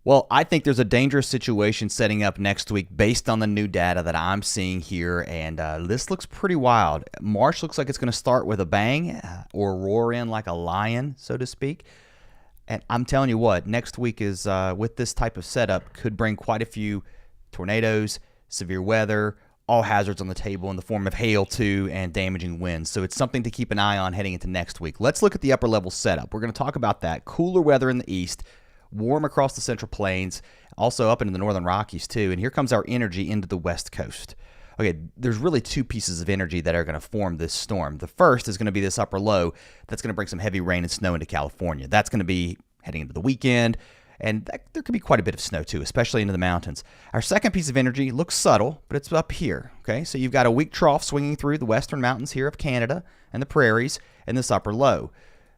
Well, I think there's a dangerous situation setting up next week based on the new data that I'm seeing here, and this looks pretty wild. March looks like it's going to start with a bang or roar in like a lion, so to speak. And I'm telling you what, next week is, with this type of setup, could bring quite a few tornadoes, severe weather, all hazards on the table in the form of hail too, and damaging winds. So it's something to keep an eye on heading into next week. Let's look at the upper level setup. We're going to talk about that. Cooler weather in the east, warm across the Central Plains, also up into the Northern Rockies too. And here comes our energy into the West Coast. Okay, there's really two pieces of energy that are going to form this storm. The first is going to be this upper low that's going to bring some heavy rain and snow into California. That's going to be heading into the weekend, and there could be quite a bit of snow too, especially into the mountains. Our second piece of energy looks subtle, but it's up here. Okay, so you've got a weak trough swinging through the western mountains here of Canada and the prairies and this upper low.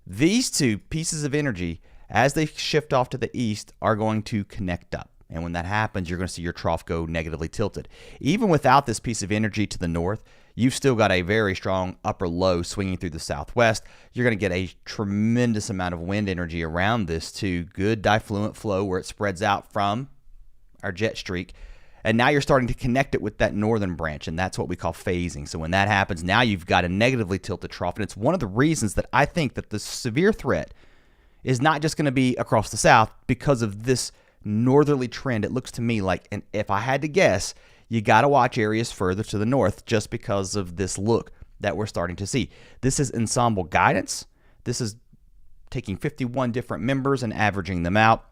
These two pieces of energy, as they shift off to the east, are going to connect up. And when that happens, you're going to see your trough go negatively tilted. Even without this piece of energy to the north, you've still got a very strong upper low swinging through the southwest. You're going to get a tremendous amount of wind energy around this too. Good diffluent flow where it spreads out from our jet streak. And now you're starting to connect it with that northern branch, and that's what we call phasing. So when that happens, now you've got a negatively tilted trough. And it's one of the reasons that I think that the severe threat is not just going to be across the south because of this northerly trend. It looks to me like, and if I had to guess, you got to watch areas further to the north just because of this look that we're starting to see. This is ensemble guidance. This is taking 51 different members and averaging them out,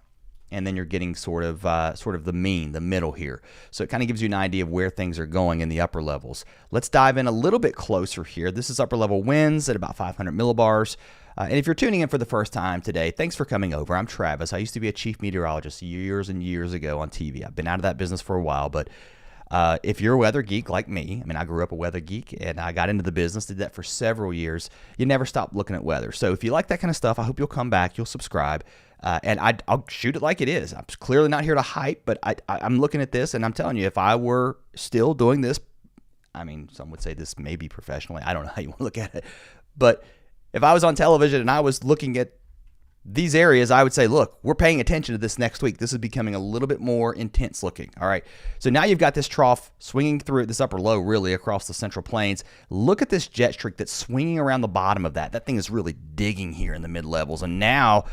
and then you're getting sort of the mean, the middle here. So it kind of gives you an idea of where things are going in the upper levels. Let's dive in a little bit closer here. This is upper level winds at about 500 millibars. And if you're tuning in for the first time today, thanks for coming over. I'm Travis. I used to be a chief meteorologist years and years ago on TV. I've been out of that business for a while, but if you're a weather geek like me, I mean, I grew up a weather geek and I got into the business, did that for several years. You never stop looking at weather. So if you like that kind of stuff, I hope you'll come back, you'll subscribe, and I'll shoot it like it is. I'm clearly not here to hype, but I'm looking at this and I'm telling you, if I were still doing this, I mean, some would say this may be professionally. I don't know how you want to look at it, but if I was on television and I was looking at these areas, I would say, look, we're paying attention to this next week. This is becoming a little bit more intense looking. All right. So now you've got this trough swinging through this upper low really across the Central Plains. Look at this jet streak that's swinging around the bottom of that. That thing is really digging here in the mid levels. And now,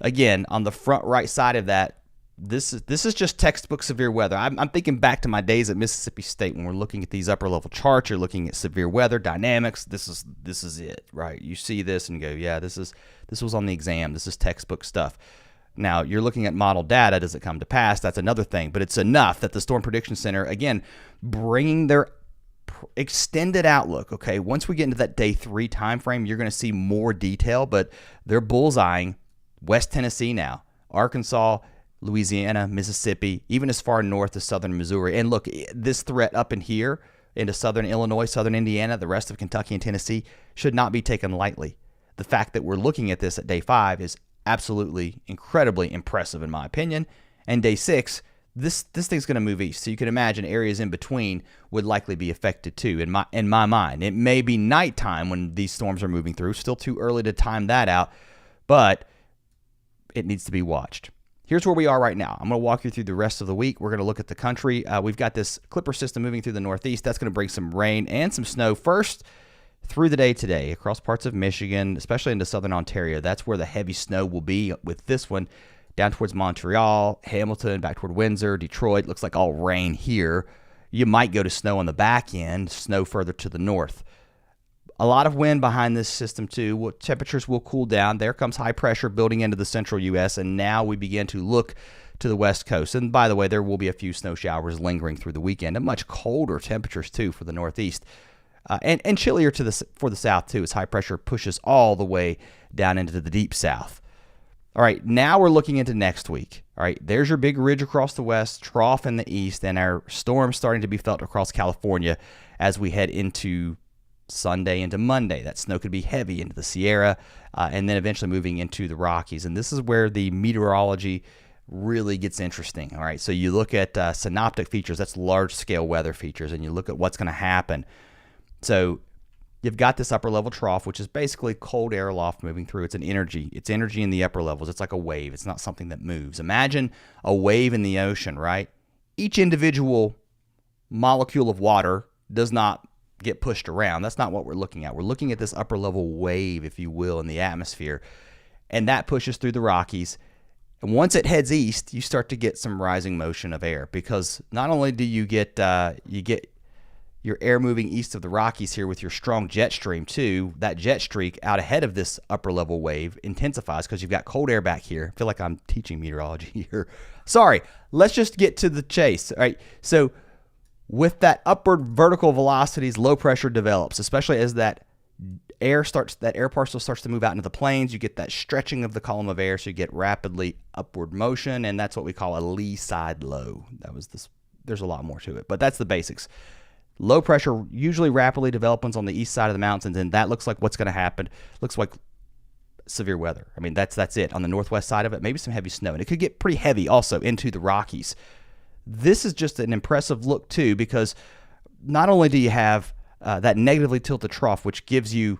again, on the front right side of that, this is just textbook severe weather. I'm thinking back to my days at Mississippi State when we're looking at these upper level charts. You're looking at severe weather dynamics. This is it, right? You see this and go, yeah, this was on the exam. This is textbook stuff. Now you're looking at model data. Does it come to pass? That's another thing. But it's enough that the Storm Prediction Center, again, bringing their extended outlook. Okay, once we get into that day 3 time frame, you're going to see more detail. But they're bullseyeing West Tennessee now, Arkansas, Louisiana, Mississippi, even as far north as southern Missouri. And look, this threat up in here into southern Illinois, southern Indiana, the rest of Kentucky and Tennessee should not be taken lightly. The fact that we're looking at this at day 5 is absolutely incredibly impressive in my opinion. And day 6, this thing's going to move east. So you can imagine areas in between would likely be affected too in my mind. It may be nighttime when these storms are moving through. Still too early to time that out, but it needs to be watched. Here's where we are right now. I'm going to walk you through the rest of the week. We're going to look at the country. We've got this Clipper system moving through the northeast. That's going to bring some rain and some snow first through the day today across parts of Michigan, especially into southern Ontario. That's where the heavy snow will be with this one. Down towards Montreal, Hamilton, back toward Windsor, Detroit. Looks like all rain here. You might go to snow on the back end, snow further to the north. A lot of wind behind this system too. Temperatures will cool down. There comes high pressure building into the central U.S., and now we begin to look to the west coast. And by the way, there will be a few snow showers lingering through the weekend, and much colder temperatures too for the northeast, and chillier for the south too, as high pressure pushes all the way down into the deep south. All right, now we're looking into next week. All right, there's your big ridge across the west, trough in the east, and our storm starting to be felt across California as we head into Sunday into Monday. That snow could be heavy into the Sierra, and then eventually moving into the Rockies. And this is where the meteorology really gets interesting. All right, so you look at synoptic features, that's large-scale weather features, and you look at what's going to happen. So you've got this upper level trough, which is basically cold air aloft moving through. It's energy in the upper levels. It's like a wave. It's not something that moves. Imagine a wave in the ocean, right? Each individual molecule of water does not get pushed around. That's not what we're looking at. We're looking at this upper level wave, if you will, in the atmosphere, and that pushes through the Rockies. And once it heads east, you start to get some rising motion of air, because not only do you get your air moving east of the Rockies here with your strong jet stream too, that jet streak out ahead of this upper level wave intensifies because you've got cold air back here. I feel like I'm teaching meteorology here. Sorry, let's just get to the chase. All right, so with that upward vertical velocities, low pressure develops, especially as that air parcel starts to move out into the plains. You get that stretching of the column of air, so you get rapidly upward motion, and that's what we call a lee side low. There's a lot more to it, but that's the basics. Low pressure usually rapidly develops on the east side of the mountains, and that looks like what's going to happen. Looks like severe weather. I mean, that's it. On the northwest side of it, maybe some heavy snow, and it could get pretty heavy also into the Rockies. This is just an impressive look too, because not only do you have that negatively tilted trough, which gives you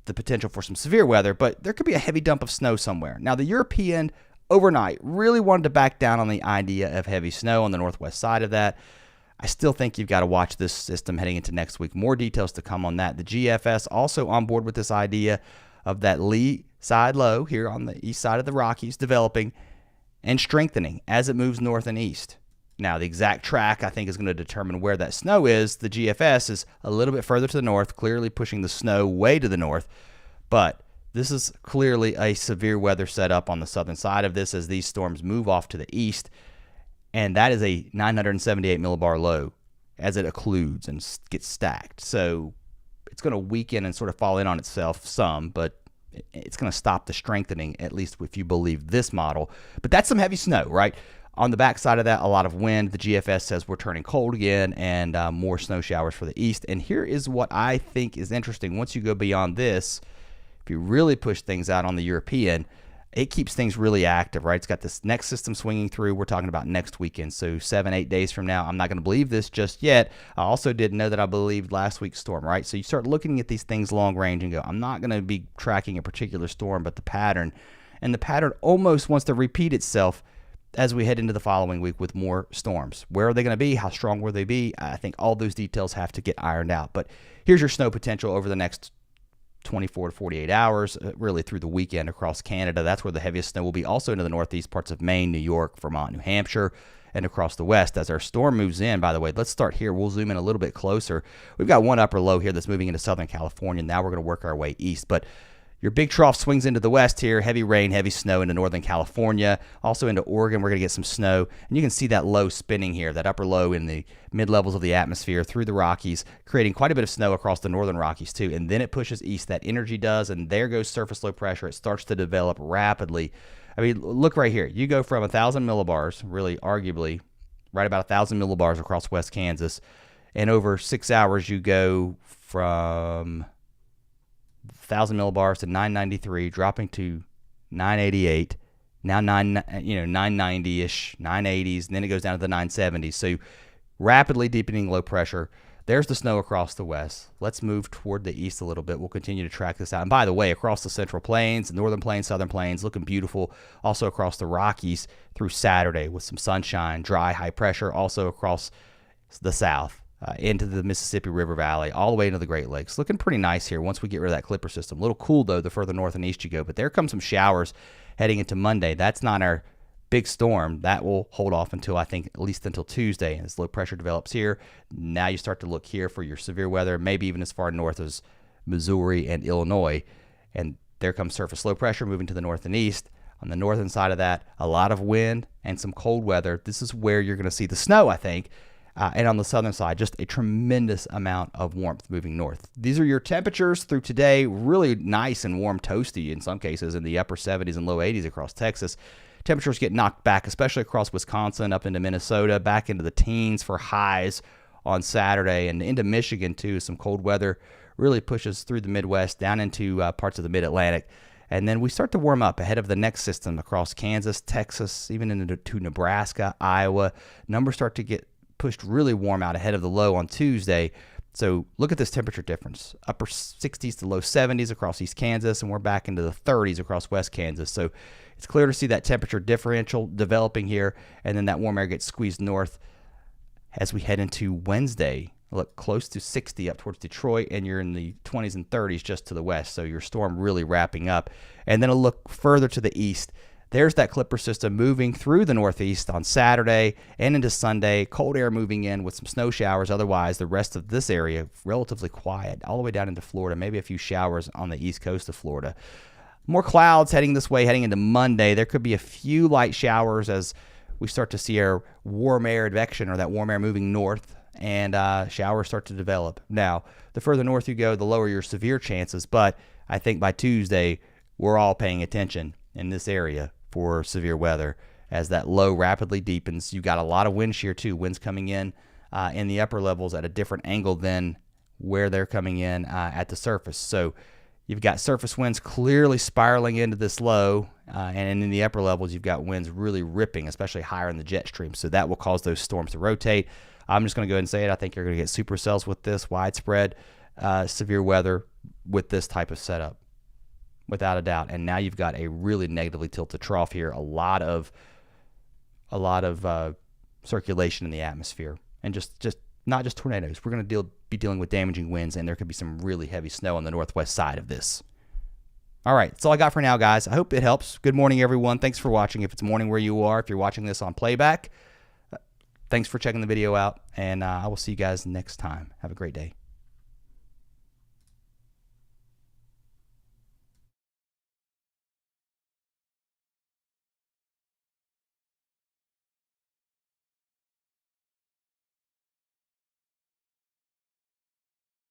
the potential for some severe weather, but there could be a heavy dump of snow somewhere. Now, the European overnight really wanted to back down on the idea of heavy snow on the northwest side of that. I still think you've got to watch this system heading into next week. More details to come on that. The GFS also on board with this idea of that lee side low here on the east side of the Rockies developing and strengthening as it moves north and east. Now, the exact track, I think, is going to determine where that snow is. The GFS is a little bit further to the north, clearly pushing the snow way to the north. But this is clearly a severe weather setup on the southern side of this as these storms move off to the east. And that is a 978 millibar low as it occludes and gets stacked. So it's going to weaken and sort of fall in on itself some, but it's going to stop the strengthening, at least if you believe this model. But that's some heavy snow, right? On the backside of that, a lot of wind. The GFS says we're turning cold again, and more snow showers for the east. And here is what I think is interesting. Once you go beyond this, if you really push things out on the European, it keeps things really active, right? It's got this next system swinging through. We're talking about next weekend, so 7-8 days from now. I'm not going to believe this just yet. I also didn't know that I believed last week's storm, right? So you start looking at these things long range and go, I'm not going to be tracking a particular storm, but the pattern. And the pattern almost wants to repeat itself as we head into the following week with more storms. Where are they going to be? How strong will they be? I think all those details have to get ironed out. But here's your snow potential over the next 24 to 48 hours, really through the weekend across Canada. That's where the heaviest snow will be. Also into the northeast parts of Maine, New York, Vermont, New Hampshire, and across the west as our storm moves in. By the way, let's start here. We'll zoom in a little bit closer. We've got one upper low here that's moving into Southern California. Now we're going to work our way east. But your big trough swings into the west here. Heavy rain, heavy snow into Northern California. Also into Oregon, we're going to get some snow. And you can see that low spinning here, that upper low in the mid-levels of the atmosphere through the Rockies, creating quite a bit of snow across the northern Rockies too. And then it pushes east. That energy does, and there goes surface low pressure. It starts to develop rapidly. I mean, look right here. You go from 1,000 millibars, really arguably right about 1,000 millibars across West Kansas. And over 6 hours, you go from 1,000 millibars to 993, dropping to 988, now 990-ish, 980s, and then it goes down to the 970s. So rapidly deepening low pressure. There's the snow across the west. Let's move toward the east a little bit. We'll continue to track this out. And by the way, across the Central Plains, Northern Plains, Southern Plains, looking beautiful. Also across the Rockies through Saturday with some sunshine, dry, high pressure. Also across the south. Into the Mississippi River Valley, all the way into the Great Lakes. Looking pretty nice here once we get rid of that clipper system. A little cool, though, the further north and east you go. But there comes some showers heading into Monday. That's not our big storm. That will hold off until, I think, at least until Tuesday. And as low pressure develops here, now you start to look here for your severe weather, maybe even as far north as Missouri and Illinois. And there comes surface low pressure moving to the north and east. On the northern side of that, a lot of wind and some cold weather. This is where you're going to see the snow, I think. And on the southern side, just a tremendous amount of warmth moving north. These are your temperatures through today. Really nice and warm, toasty in some cases in the upper 70s and low 80s across Texas. Temperatures get knocked back, especially across Wisconsin, up into Minnesota, back into the teens for highs on Saturday, and into Michigan too. Some cold weather really pushes through the Midwest, down into parts of the Mid-Atlantic. And then we start to warm up ahead of the next system across Kansas, Texas, even into Nebraska, Iowa. Numbers start to get pushed really warm out ahead of the low on Tuesday. So look at this temperature difference, upper 60s to low 70s across East Kansas, and we're back into the 30s across West Kansas. So it's clear to see that temperature differential developing here, and then that warm air gets squeezed north as we head into Wednesday. Look, close to 60 up towards Detroit, and you're in the 20s and 30s just to the west. So your storm really wrapping up. And then a look further to the east. There's that Clipper system moving through the northeast on Saturday and into Sunday. Cold air moving in with some snow showers. Otherwise, the rest of this area relatively quiet, all the way down into Florida. Maybe a few showers on the east coast of Florida. More clouds heading this way, heading into Monday. There could be a few light showers as we start to see our warm air advection, or that warm air moving north, and showers start to develop. Now, the further north you go, the lower your severe chances. But I think by Tuesday, we're all paying attention in this area for severe weather as that low rapidly deepens. You got a lot of wind shear too. Winds coming in the upper levels at a different angle than where they're coming in at the surface. So you've got surface winds clearly spiraling into this low, and in the upper levels you've got winds really ripping, especially higher in the jet stream. So that will cause those storms to rotate. I'm just going to go ahead and say it. I think you're going to get supercells with this widespread severe weather with this type of setup, without a doubt. And now you've got a really negatively tilted trough here. A lot of circulation in the atmosphere, and just not just tornadoes. We're going to be dealing with damaging winds, and there could be some really heavy snow on the northwest side of this. All right, that's all I got for now, guys. I hope it helps. Good morning, everyone. Thanks for watching. If it's morning where you are, if you're watching this on playback, thanks for checking the video out, and I will see you guys next time. Have a great day.